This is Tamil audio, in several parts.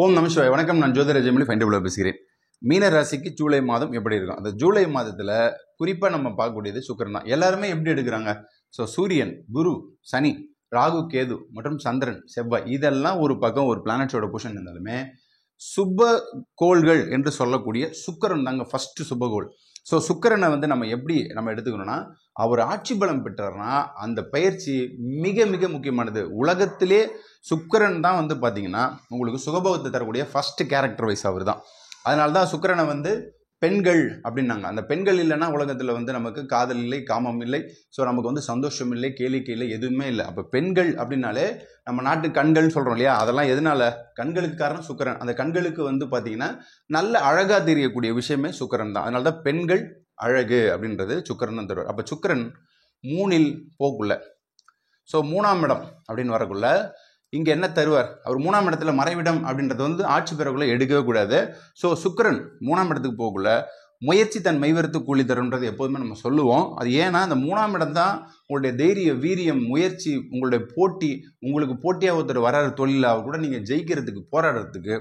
ஓம் நம சிவாய. வணக்கம். நான் ஜோதிட ஜெமினி ஃபைண்டபிள் பேசுகிறேன். மீன ராசிக்கு ஜூலை மாதம் எப்படி இருக்கும்? அந்த ஜூலை மாதத்தில் குறிப்பாக நம்ம பார்க்கக்கூடியது சுக்கிரன் தான். எல்லாருமே எப்படி எடுக்கிறாங்க? ஸோ சூரியன், குரு, சனி, ராகு, கேது மற்றும் சந்திரன், செவ்வாய், இதெல்லாம் ஒரு பக்கம் ஒரு பிளானட்ஸோட பொசிஷன் இருந்தாலுமே சுப கோள்கள் என்று சொல்லக்கூடிய சுக்கிரன் தாங்க ஃபர்ஸ்ட் சுபகோள். ஸோ சுக்கிரனை நம்ம எப்படி எடுத்துக்கணும்னா, அவர் ஆட்சி பலம் பெற்றார்னா அந்த பயிற்சி மிக மிக முக்கியமானது. உலகத்திலே சுக்கிரன் தான் பார்த்தீங்கன்னா உங்களுக்கு சுகபோகத்தை தரக்கூடிய ஃபர்ஸ்ட் கேரக்டர் வைஸ் அவர் தான். அதனால தான் சுக்கிரனை பெண்கள் அப்படின்னாங்க. அந்த பெண்கள் இல்லைன்னா உலகத்தில் நமக்கு காதல் இல்லை, காமம் இல்லை, ஸோ நமக்கு சந்தோஷம் இல்லை, கேளிக்கை இல்லை, எதுவுமே இல்லை. அப்போ பெண்கள் அப்படின்னாலே நம்ம நாட்டு கண்கள்னு சொல்கிறோம் இல்லையா, அதெல்லாம் எதனால? கண்களுக்கு காரணம் சுக்கிரன். அந்த கண்களுக்கு பார்த்தீங்கன்னா நல்ல அழகாக தெரியக்கூடிய விஷயமே சுக்கிரன் தான். அதனால தான் பெண்கள் அழகு அப்படின்றது சுக்கிரன் தான் தருவார். அப்போ சுக்கிரன் 3ல் போக்குள்ள, ஸோ 3ஆம் இடம் அப்படின்னு வரக்குள்ள இங்கே என்ன தருவார்? அவர் 3ஆம் இடத்துல மறைவிடம் அப்படின்றது ஆட்சி பெறக்குள்ள எடுக்கவே கூடாது. ஸோ சுக்கிரன் 3ஆம் இடத்துக்கு போகக்குள்ள முயற்சி தன் மெய்வருத்து கூலி தருன்றது எப்போதுமே நம்ம சொல்லுவோம். அது ஏன்னா அந்த 3ஆம் இடம் தான் உங்களுடைய தைரிய, வீரியம், முயற்சி, உங்களுடைய போட்டி, உங்களுக்கு போட்டியாக ஒருத்தர் வராரு தொழிலாக கூட நீங்கள் ஜெயிக்கிறதுக்கு, போராடுறதுக்கு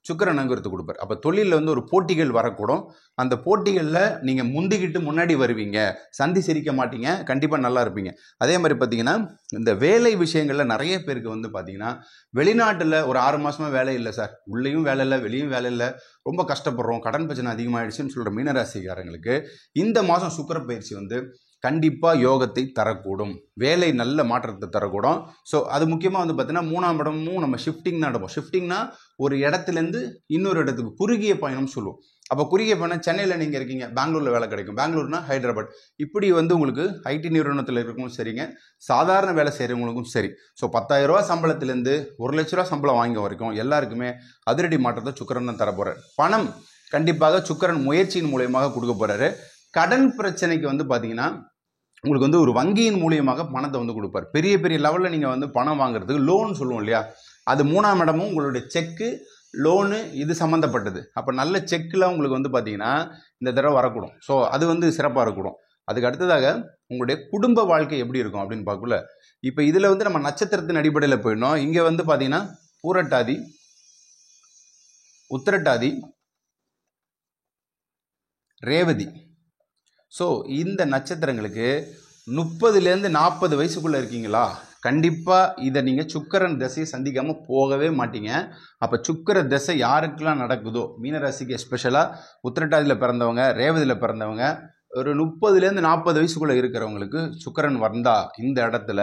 சுக்கிரன் அங்குறது கொடுப்பார். அப்போ தொழிலில் ஒரு போட்டிகள் வரக்கூடும். அந்த போட்டிகளில் நீங்கள் முந்திக்கிட்டு முன்னாடி வருவீங்க, சந்தி சிரிக்க மாட்டீங்க, கண்டிப்பாக நல்லா இருப்பீங்க. அதே மாதிரி பார்த்தீங்கன்னா இந்த வேலை விஷயங்களில் நிறைய பேருக்கு பார்த்தீங்கன்னா வெளிநாட்டில் ஒரு 6 மாதமாக வேலை இல்லை சார், உள்ளேயும் வேலை இல்லை, வெளியும் வேலை இல்லை, ரொம்ப கஷ்டப்படுறோம், கடன் பிரச்சனை அதிகமாகிடுச்சுன்னு சொல்கிற மீனராசிக்காரங்களுக்கு இந்த மாதம் சுக்கிர பயிற்சி கண்டிப்பாக யோகத்தை தரக்கூடும், வேலை நல்ல மாற்றத்தை தரக்கூடும். ஸோ அது முக்கியமாக பார்த்தீங்கன்னா 3ஆம் இடமும் நம்ம ஷிஃப்டிங் தான் எடுப்போம். ஷிஃப்டிங்னா ஒரு இடத்துலேருந்து இன்னொரு இடத்துக்கு குறுகிய பயணம் சொல்லுவோம். அப்போ குறுகிய பயணம் சென்னையில் நீங்கள் இருக்கீங்க, பெங்களூரில் வேலை கிடைக்கும், பெங்களூர்னா ஹைதராபாத், இப்படி உங்களுக்கு ஐடி நிறுவனத்தில் இருக்கவும் சரிங்க, சாதாரண வேலை செய்கிறவங்களுக்கும் சரி. ஸோ 10,000 ரூபா சம்பளத்திலேருந்து 1 லட்ச ரூபா சம்பளம் வாங்க வரைக்கும் எல்லாருக்குமே அதிரடி மாற்றத்தை சுக்கிரன் தான் தரப்போகிறார். பணம் கண்டிப்பாக சுக்கிரன் முயற்சியின் மூலியமாக கொடுக்க போகிறாரு. கடன் பிரச்சனைக்கு பார்த்தீங்கன்னா உங்களுக்கு ஒரு வங்கியின் மூலியமாக பணத்தை கொடுப்பார். பெரிய பெரிய லெவலில் நீங்கள் பணம் வாங்குறதுக்கு லோன் சொல்லுவோம் இல்லையா, அது 3ஆம் இடமும் உங்களுடைய செக்கு, லோனு இது சம்மந்தப்பட்டது. அப்போ நல்ல செக்கில் உங்களுக்கு பார்த்தீங்கன்னா இந்த தடவை வரக்கூடும். ஸோ அது சிறப்பாக இருக்கக்கூடும். அதுக்கு அடுத்ததாக உங்களுடைய குடும்ப வாழ்க்கை எப்படி இருக்கும் அப்படின்னு பார்க்கல. இப்போ இதில் நம்ம நட்சத்திரத்தின் அடிப்படையில் போயிடணும். இங்கே பார்த்தீங்கன்னா பூரட்டாதி, உத்திரட்டாதி, ரேவதி. ஸோ இந்த நட்சத்திரங்களுக்கு 30லேருந்து 40 வயசுக்குள்ளே இருக்கீங்களா, கண்டிப்பாக இதை நீங்கள் சுக்கிரன் திசையை சந்திக்காமல் போகவே மாட்டீங்க. அப்போ சுக்கிர திசை யாருக்கெல்லாம் நடக்குதோ, மீனராசிக்கு எஸ்பெஷலாக உத்திரட்டாதியில் பிறந்தவங்க, ரேவதியில் பிறந்தவங்க, ஒரு 30லேருந்து 40 வயசுக்குள்ளே இருக்கிறவங்களுக்கு சுக்கிரன் வந்தா இந்த இடத்துல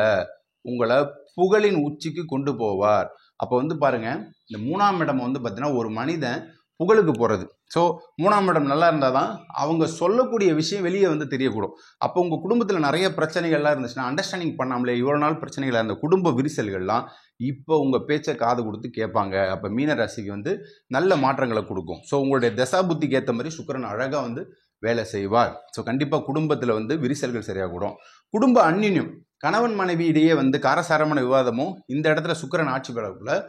உங்களை புகழின் உச்சிக்கு கொண்டு போவார். அப்போ பாருங்கள், இந்த 3ஆம் இடம் பார்த்தீங்கன்னா ஒரு மனிதன் புகழுக்கு போகிறது. ஸோ 3ஆம் இடம் நல்லா இருந்தால் தான் அவங்க சொல்லக்கூடிய விஷயம் வெளியே தெரியக்கூடும். அப்போ உங்கள் குடும்பத்தில் நிறைய பிரச்சனைகள்லாம் இருந்துச்சுன்னா, அண்டர்ஸ்டாண்டிங் பண்ணாமலே இவ்வளோ நாள் பிரச்சனைகளாக இருந்த குடும்ப விரிசல்கள்லாம் இப்போ உங்கள் பேச்சை காது கொடுத்து கேட்பாங்க. அப்போ மீனராசிக்கு நல்ல மாற்றங்களை கொடுக்கும். ஸோ உங்களுடைய தசா புத்திக்கு ஏற்ற மாதிரி சுக்கிரன் அழகாக வேலை செய்வார். ஸோ கண்டிப்பாக குடும்பத்தில் விரிசல்கள் சரியாக கூடும். குடும்ப அந்நியம், கணவன் மனைவி இடையே காரசாரமான விவாதமும் இந்த இடத்துல சுக்கிரன் ஆட்சி பெறக்குள்ள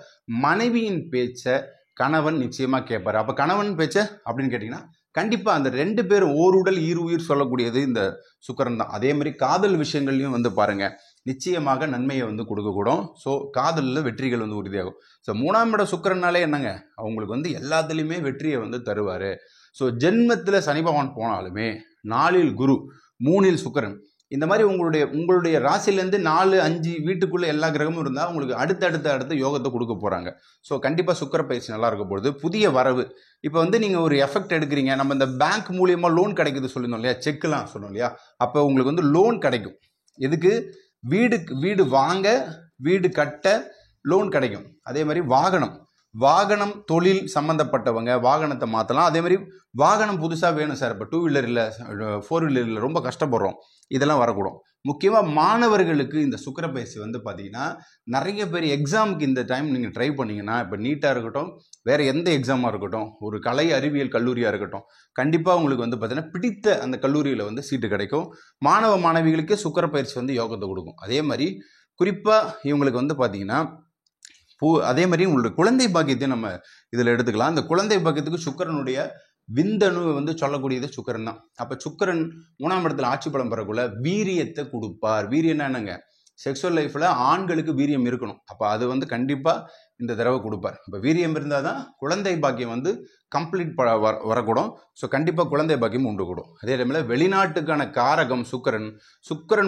மனைவியின் பேச்சை கணவன் நிச்சயமாக கேட்பார். அப்போ கணவன் பேச்சை அப்படின்னு கேட்டிங்கன்னா கண்டிப்பாக அந்த 2 பேரும் ஓருடல் ஈருயிர் சொல்லக்கூடியது இந்த சுக்கிரன் தான். அதே மாதிரி காதல் விஷயங்கள்லையும் பாருங்கள் நிச்சயமாக நன்மையை கொடுக்கக்கூடும். ஸோ காதலில் வெற்றிகள் உறுதியாகும். ஸோ 3ஆம் இடம் சுக்கிரனாலே என்னங்க, அவங்களுக்கு எல்லாத்துலேயுமே வெற்றியை தருவார். ஸோ ஜென்மத்தில் சனி பகவான் போனாலுமே 4ல் குரு, 3ல் சுக்கிரன், இந்த மாதிரி உங்களுடைய ராசிலேருந்து 4, 5 வீட்டுக்குள்ளே எல்லா கிரகமும் இருந்தால் உங்களுக்கு அடுத்த யோகத்தை கொடுக்க போகிறாங்க. ஸோ கண்டிப்பாக சுக்கிர பயிற்சி நல்லா இருக்க பொழுது புதிய வரவு. இப்போ நீங்கள் ஒரு எஃபெக்ட் எடுக்கிறீங்க, நம்ம இந்த பேங்க் மூலியமாக லோன் கிடைக்குது சொல்லியிருந்தோம் இல்லையா, செக்குலாம் சொன்னோம் இல்லையா, அப்போ உங்களுக்கு லோன் கிடைக்கும். எதுக்கு? வீடு வாங்க, வீடு கட்ட லோன் கிடைக்கும். அதே மாதிரி வாகனம் தொழில் சம்மந்தப்பட்டவங்க வாகனத்தை மாற்றலாம். அதே மாதிரி வாகனம் புதுசாக வேணும் சார், இப்போ 2 வீலர் இல்லை, 4 வீலர் இல்லை, ரொம்ப கஷ்டப்படுறோம், இதெல்லாம் வரக்கூடும். முக்கியமாக மாணவர்களுக்கு இந்த சுக்கிர பயிற்சி பார்த்தீங்கன்னா நிறைய பேர் எக்ஸாமுக்கு இந்த டைம் நீங்கள் ட்ரை பண்ணிங்கன்னா, இப்போ நீட்டாக இருக்கட்டும், வேறு எந்த எக்ஸாமாக இருக்கட்டும், ஒரு கலை அறிவியல் கல்லூரியாக இருக்கட்டும், கண்டிப்பாக உங்களுக்கு பார்த்தீங்கன்னா பிடித்த அந்த கல்லூரியில் சீட்டு கிடைக்கும். மாணவ மாணவிகளுக்கு சுக்கிர பயிற்சி யோகத்தை கொடுக்கும். அதே மாதிரி குறிப்பாக இவங்களுக்கு பார்த்தீங்கன்னா அதே மாதிரி உங்களுடைய குழந்தை பாக்கியத்தையும் நம்ம இதில் எடுத்துக்கலாம். அந்த குழந்தை பாக்கியத்துக்கு சுக்கிரனுடைய விந்தணு சொல்லக்கூடியது சுக்கிரன் தான். அப்போ சுக்கிரன் 3ஆம் இடத்துல ஆட்சி பலம் பெறக்குள்ள வீரியத்தை கொடுப்பார். வீரியம்னா என்னங்க, செக்ஷுவல் லைஃப்பில் ஆண்களுக்கு வீரியம் இருக்கணும். அப்போ அது கண்டிப்பாக இந்த தடவை கொடுப்பார். இப்போ வீரியம் இருந்தால் தான் குழந்தை பாக்கியம் வந்து கம்ப்ளீட் வரக்கூடும். ஸோ கண்டிப்பாக குழந்தை பாக்கியம் உண்டு கூடும். அதே டைமில் வெளிநாட்டுக்கான காரகம் சுக்கிரன்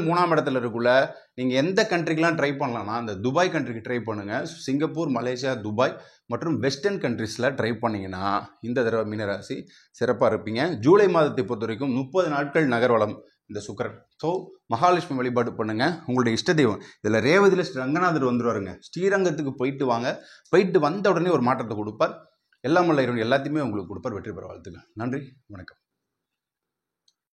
3ஆம் இடத்துல இருக்குள்ள நீங்கள் எந்த கண்ட்ரிக்கெலாம் ட்ரை பண்ணலாம்னா அந்த துபாய் கண்ட்ரிக்கு ட்ரை பண்ணுங்கள். சிங்கப்பூர், மலேசியா, துபாய் மற்றும் வெஸ்டர்ன் கண்ட்ரிஸில் ட்ரை பண்ணிங்கன்னா இந்த தடவை மீனராசி சிறப்பாக இருப்பீங்க. ஜூலை மாதத்தை பொறுத்த வரைக்கும் 30 நாட்கள் நகர்வலம் இந்த சுக்கிரன். ஸோ மகாலட்சுமி வழிபாடு பண்ணுங்க. உங்களுடைய இஷ்ட தெய்வம் இதில் ரேவதியில் ஸ்ரீ ரங்கநாதர் வந்துருவாருங்க. ஸ்ரீரங்கத்துக்கு போயிட்டு வாங்க. போயிட்டு வந்த உடனே ஒரு மாற்றத்தை கொடுப்பார். எல்லாம் வல்ல இறைவன் எல்லாத்தையுமே உங்களுக்கு கொடுப்பார். வெற்றி பெற வாழ்த்துக்கள். நன்றி, வணக்கம்.